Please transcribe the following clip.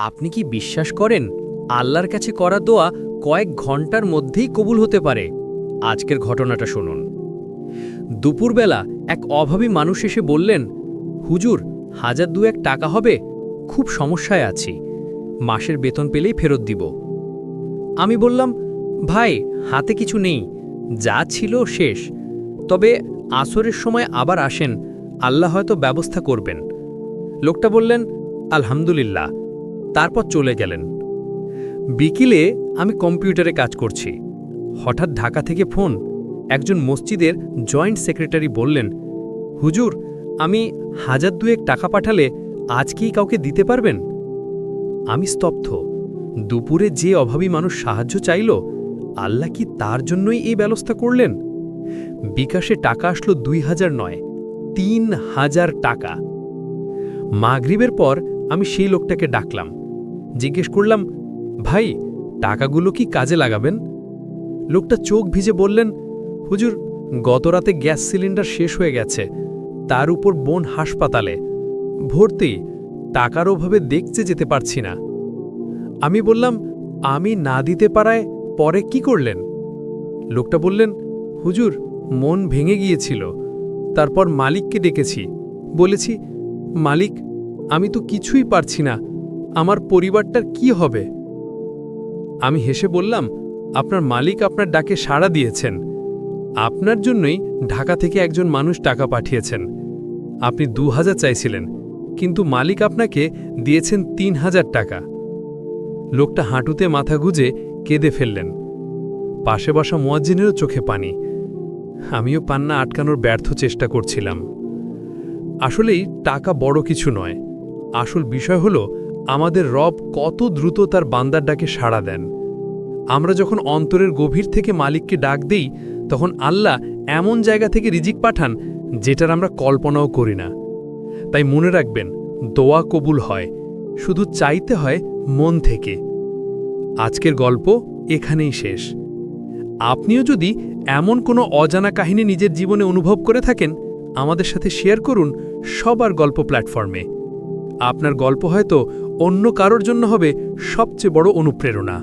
আপনি কি বিশ্বাস করেন আল্লাহর কাছে করা দোয়া কয়েক ঘন্টার মধ্যেই কবুল হতে পারে? আজকের ঘটনাটা শুনুন। দুপুরবেলা এক অভাবী মানুষ এসে বললেন, হুজুর, 1002 টাকা হবে? খুব সমস্যায় আছি, মাসের বেতন পেলেই ফেরত দিব। আমি বললাম, ভাই, হাতে কিছু নেই, যা ছিল শেষ, তবে আসরের সময় আবার আসেন, আল্লাহ হয়তো ব্যবস্থা করবেন। লোকটা বললেন, আলহামদুলিল্লাহ, তারপর চলে গেলেন। বিকেলে আমি কম্পিউটারে কাজ করছি, হঠাৎ ঢাকা থেকে ফোন। একজন মসজিদের জয়েন্ট সেক্রেটারি বললেন, হুজুর, আমি 1002 টাকা পাঠালে আজকেই কাউকে দিতে পারবেন? আমি স্তব্ধ। দুপুরে যে অভাবী মানুষ সাহায্য চাইল, আল্লাহ কি তার জন্যই এই ব্যবস্থা করলেন? বিকাশে টাকা আসলো 2000 নয়, 3000 টাকা। মাগরিবের পর আমি সেই লোকটাকে ডাকলাম, জিজ্ঞেস করলাম, ভাই, টাকাগুলো কি কাজে লাগাবেন? লোকটা চোখ ভিজে বললেন, হুজুর, গতরাতে গ্যাস সিলিন্ডার শেষ হয়ে গেছে, তার উপর বোন হাসপাতালে ভর্তি, টাকার অভাবে দেখতে যেতে পারছি না। আমি বললাম, আমি না দিতে পারায় পরে কি করলেন? লোকটা বললেন, হুজুর, মন ভেঙে গিয়েছিল, তারপর মালিককে ডেকেছি, বলেছি, মালিক, আমি তো কিছুই পারছি না, আমার পরিবারটার কি হবে? আমি হেসে বললাম, আপনার মালিক আপনার ডাকে সাড়া দিয়েছেন, আপনার জন্যই ঢাকা থেকে একজন মানুষ টাকা পাঠিয়েছেন। আপনি 2000 চাইছিলেন, কিন্তু মালিক আপনাকে দিয়েছেন 3000 টাকা। লোকটা হাঁটুতে মাথা গুজে কেঁদে ফেললেন। পাশে বসা মুয়াজ্জিনেরও চোখে পানি। আমিও পান্না আটকানোর ব্যর্থ চেষ্টা করছিলাম। আসলেই টাকা বড় কিছু নয়, আসল বিষয় হল আমাদের রব কত দ্রুত তার বান্দার ডাকে সাড়া দেন। আমরা যখন অন্তরের গভীর থেকে মালিককে ডাক দেই, তখন আল্লাহ এমন জায়গা থেকে রিজিক পাঠান যেটার আমরা কল্পনাও করি না। তাই মনে রাখবেন, দোয়া কবুল হয়, শুধু চাইতে হয় মন থেকে। আজকের গল্প এখানেই শেষ। আপনিও যদি এমন কোনো অজানা কাহিনী নিজের জীবনে অনুভব করে থাকেন, আমাদের সাথে শেয়ার করুন সবার গল্প প্ল্যাটফর্মে। আপনার গল্প হয়তো অন্য কারোর জন্য হবে সবচেয়ে বড় অনুপ্রেরণা।